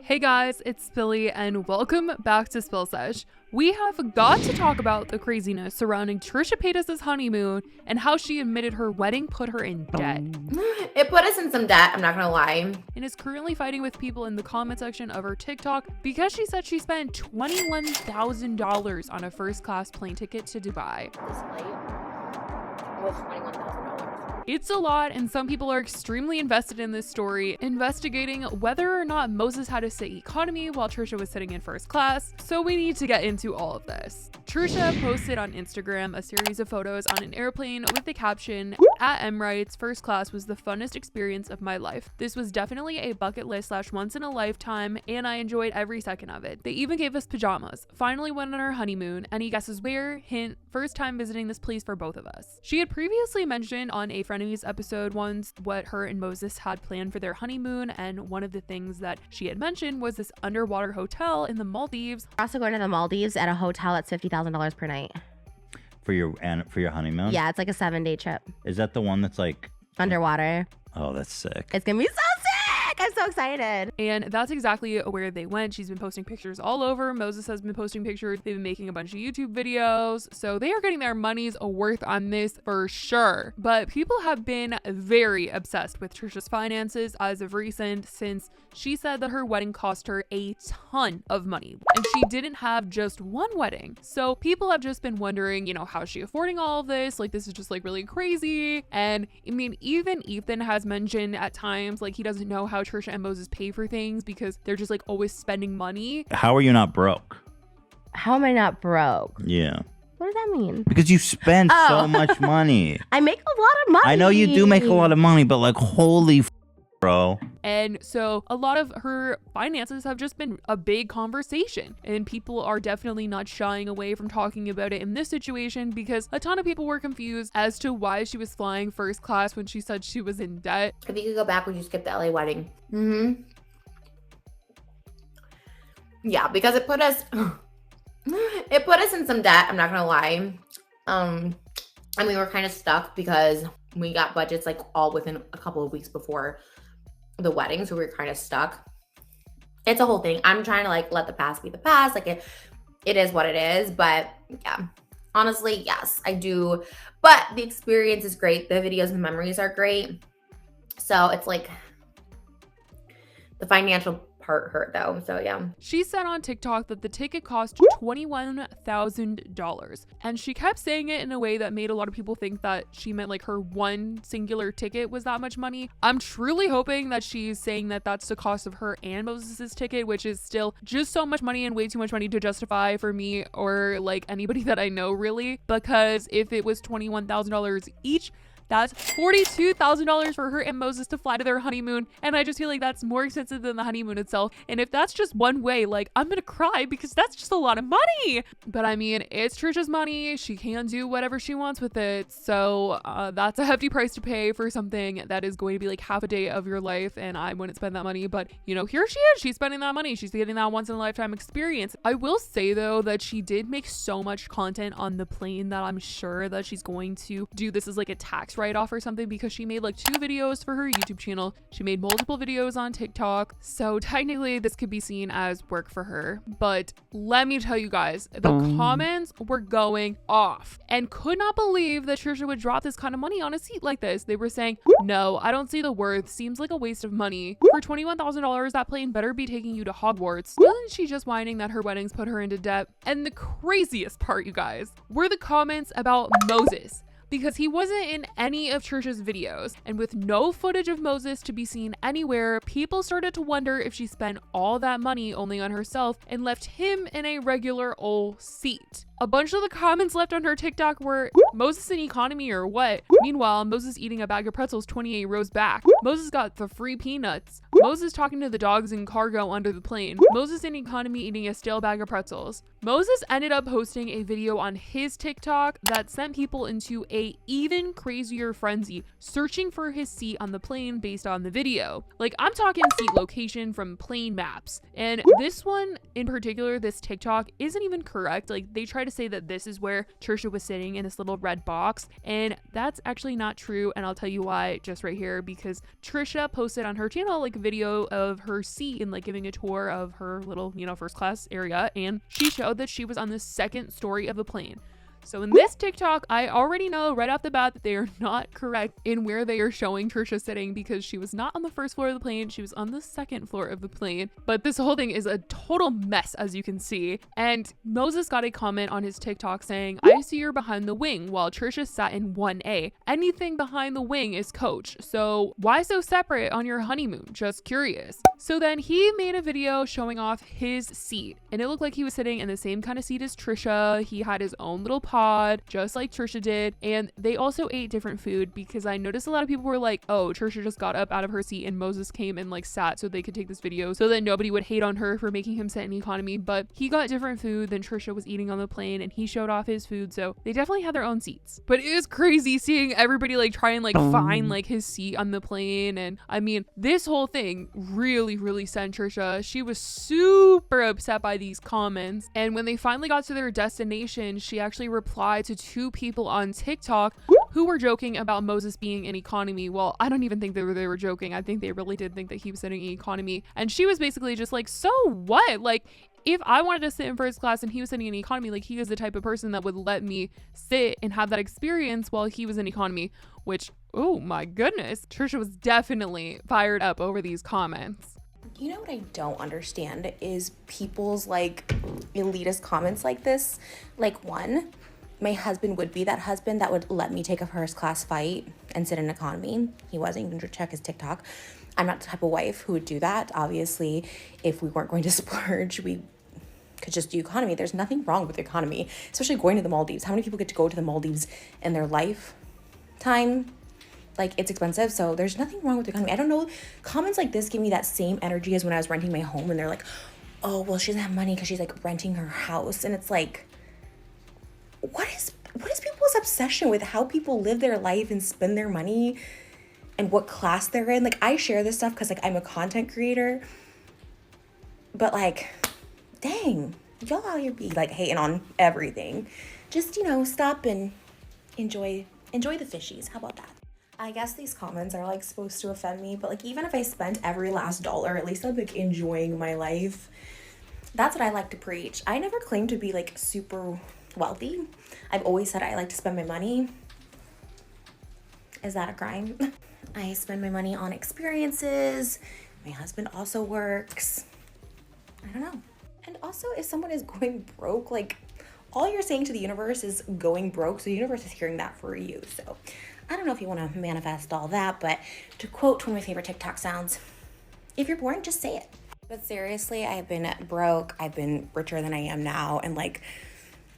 Hey guys, it's Billy and welcome back to Spill Sesh. We have got to talk about the craziness surrounding Trisha Paytas' honeymoon and how she admitted her wedding put her in debt. It put us in some debt, I'm not gonna lie. And is currently fighting with people in the comment section of her TikTok because she said she spent $21,000 on a first-class plane ticket to Dubai. This flight was $21,000. It's a lot, and some people are extremely invested in this story, investigating whether or not Moses had to sit economy while Trisha was sitting in first class, so we need to get into all of this. Trisha posted on Instagram a series of photos on an airplane with the caption, "At Emirates, first class was the funnest experience of my life. This was definitely a bucket list / once in a lifetime, and I enjoyed every second of it. They even gave us pajamas. Finally went on our honeymoon. Any guesses where? Hint, first time visiting this place for both of us." She had previously mentioned on a Frenemies episode once what her and Moses had planned for their honeymoon, and one of the things that she had mentioned was this underwater hotel in the Maldives. We're also going to the Maldives at a hotel that's $50,000 per night. For your honeymoon? Yeah, it's like a 7-day trip. Is that the one that's like Underwater. Oh, that's sick. It's gonna be so sick! I'm so excited. And that's exactly where they went. She's been posting pictures all over. Moses has been posting pictures. They've been making a bunch of YouTube videos. So they are getting their money's worth on this for sure. But people have been very obsessed with Trisha's finances as of recent, since she said that her wedding cost her a ton of money. And she didn't have just one wedding. So people have just been wondering, how's she affording all of this? Like, this is just like really crazy. And I mean, even Ethan has mentioned at times, like, he doesn't know how Trisha and Moses pay for things because they're just like always spending money. How are you not broke? How am I not broke? Yeah. What does that mean? Because you spend so much money. I make a lot of money. I know you do make a lot of money, but like, holy bro. And so a lot of her finances have just been a big conversation, and people are definitely not shying away from talking about it in this situation, because a ton of people were confused as to why she was flying first class when she said she was in debt. If you could go back, would you skip the LA wedding? Yeah, because it put us in some debt, I'm not gonna lie. And we were kind of stuck because we got budgets like all within a couple of weeks before the wedding, so we were kind of stuck. It's a whole thing. I'm trying to like let the past be the past. Like it is what it is. But yeah, honestly, yes, I do. But the experience is great. The videos and memories are great. So it's like the financial part hurt though. So yeah. She said on TikTok that the ticket cost $21,000, and she kept saying it in a way that made a lot of people think that she meant like her one singular ticket was that much money. I'm truly hoping that she's saying that that's the cost of her and Moses's ticket, which is still just so much money and way too much money to justify for me or like anybody that I know, really, because if it was $21,000 each, that's $42,000 for her and Moses to fly to their honeymoon. And I just feel like that's more expensive than the honeymoon itself. And if that's just one way, like, I'm gonna cry because that's just a lot of money. But I mean, it's Trisha's money. She can do whatever she wants with it. So that's a hefty price to pay for something that is going to be like half a day of your life. And I wouldn't spend that money. But here she is. She's spending that money. She's getting that once in a lifetime experience. I will say though that she did make so much content on the plane that I'm sure that she's going to do this as like a tax write-off or something, because she made like 2 videos for her YouTube channel. She made multiple videos on TikTok. So technically this could be seen as work for her. But let me tell you guys, the comments were going off and could not believe that Trisha would drop this kind of money on a seat like this. They were saying, "No, I don't see the worth. Seems like a waste of money. For $21,000, that plane better be taking you to Hogwarts." Wasn't she just whining that her weddings put her into debt? And the craziest part, you guys, were the comments about Moses, because he wasn't in any of Trisha's videos, and with no footage of Moses to be seen anywhere, people started to wonder if she spent all that money only on herself and left him in a regular old seat. A bunch of the comments left on her TikTok were, "Moses in economy or what?" Meanwhile, Moses eating a bag of pretzels 28 rows back. Moses got the free peanuts. Moses talking to the dogs in cargo under the plane. Moses in economy eating a stale bag of pretzels. Moses ended up posting a video on his TikTok that sent people into a even crazier frenzy, searching for his seat on the plane based on the video. Like, I'm talking seat location from plane maps. And this one in particular, this TikTok, isn't even correct. Like, they tried to say that this is where Trisha was sitting in this little red box, and that's actually not true, and I'll tell you why just right here, because Trisha posted on her channel like a video of her seat and like giving a tour of her little, you know, first class area, and she showed that she was on the second story of the plane. So in this TikTok, I already know right off the bat that they are not correct in where they are showing Trisha sitting, because she was not on the first floor of the plane, she was on the second floor of the plane. But this whole thing is a total mess, as you can see. And Moses got a comment on his TikTok saying, "I see you're behind the wing while Trisha sat in 1A. Anything behind the wing is coach. So why so separate on your honeymoon? Just curious." So then he made a video showing off his seat, and it looked like he was sitting in the same kind of seat as Trisha. He had his own little pod, just like Trisha did, and they also ate different food, because I noticed a lot of people were like, oh, Trisha just got up out of her seat and Moses came and like sat so they could take this video so that nobody would hate on her for making him sit in economy. But he got different food than Trisha was eating on the plane, and he showed off his food, so they definitely had their own seats. But it was crazy seeing everybody like try and like find like his seat on the plane. And I mean, this whole thing really sent Trisha. She was super upset by these comments, and when they finally got to their destination, she actually replied to 2 people on TikTok who were joking about Moses being in economy. Well, I don't even think they were joking. I think they really did think that he was sitting in economy, and she was basically just like, so what? Like, if I wanted to sit in first class and he was sitting in economy, like, he is the type of person that would let me sit and have that experience while he was in economy. Which, oh my goodness, Trisha was definitely fired up over these comments. You know what I don't understand is people's like elitist comments like this. Like, one, my husband would be that husband that would let me take a first class flight and sit in economy. He wasn't even to check his TikTok. I'm not the type of wife who would do that. Obviously, if we weren't going to splurge, we could just do economy. There's nothing wrong with economy, especially going to the Maldives. How many people get to go to the Maldives in their lifetime? Like, it's expensive, so there's nothing wrong with economy. I don't know. Comments like this give me that same energy as when I was renting my home, and they're like, oh, well, she doesn't have money because she's like renting her house. And it's like, what is people's obsession with how people live their life and spend their money and what class they're in? Like, I share this stuff because like I'm a content creator, but like, dang, y'all out here be like hating on everything. Just, you know, stop and enjoy the fishies. How about that? I guess these comments are like supposed to offend me, but like, even if I spent every last dollar, at least I'm like enjoying my life. That's what I like to preach. I never claimed to be like super wealthy. I've always said I like to spend my money. Is that a crime? I spend my money on experiences. My husband also works. I don't know. And also, if someone is going broke, like, all you're saying to the universe is going broke, so the universe is hearing that for you. So I don't know if you want to manifest all that, but to quote one of my favorite TikTok sounds, if you're boring, just say it. But seriously, I've been broke. I've been richer than I am now. And like,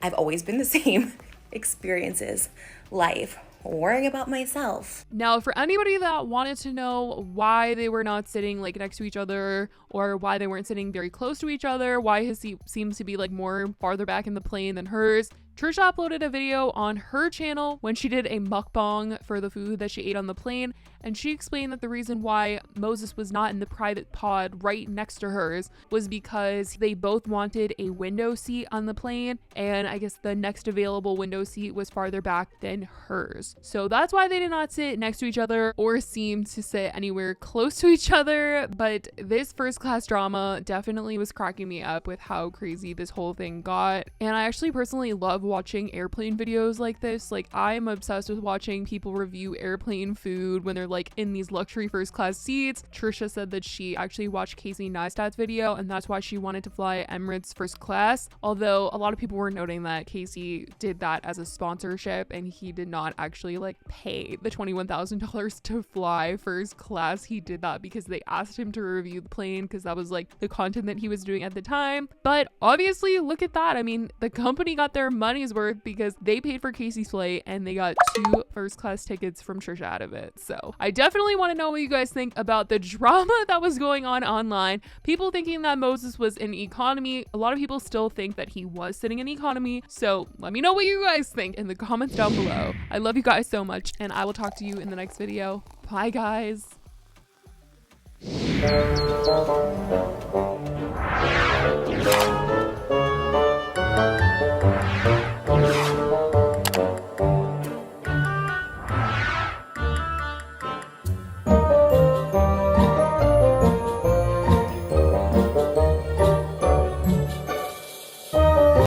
I've always been the same experiences, life, worrying about myself. Now, for anybody that wanted to know why they were not sitting like next to each other, or why they weren't sitting very close to each other, why his seat seems to be like more farther back in the plane than hers, Trisha uploaded a video on her channel when she did a mukbang for the food that she ate on the plane, and she explained that the reason why Moses was not in the private pod right next to hers was because they both wanted a window seat on the plane, and I guess the next available window seat was farther back than hers. So that's why they did not sit next to each other or seem to sit anywhere close to each other. But this first class drama definitely was cracking me up with how crazy this whole thing got. And I actually personally love watching airplane videos like this. Like, I'm obsessed with watching people review airplane food when they're like in these luxury first class seats. Trisha said that she actually watched Casey Neistat's video, and that's why she wanted to fly Emirates first class. Although a lot of people were noting that Casey did that as a sponsorship, and he did not actually like pay the $21,000 to fly first class. He did that because they asked him to review the plane, because that was like the content that he was doing at the time. But obviously, look at that. I mean, the company got their money's worth because they paid for Casey's flight and they got 2 first class tickets from Trisha out of it. So I definitely want to know what you guys think about the drama that was going on online. People thinking that Moses was in economy. A lot of people still think that he was sitting in economy. So let me know what you guys think in the comments down below. I love you guys so much, and I will talk to you in the next video. Bye, guys. Thank you.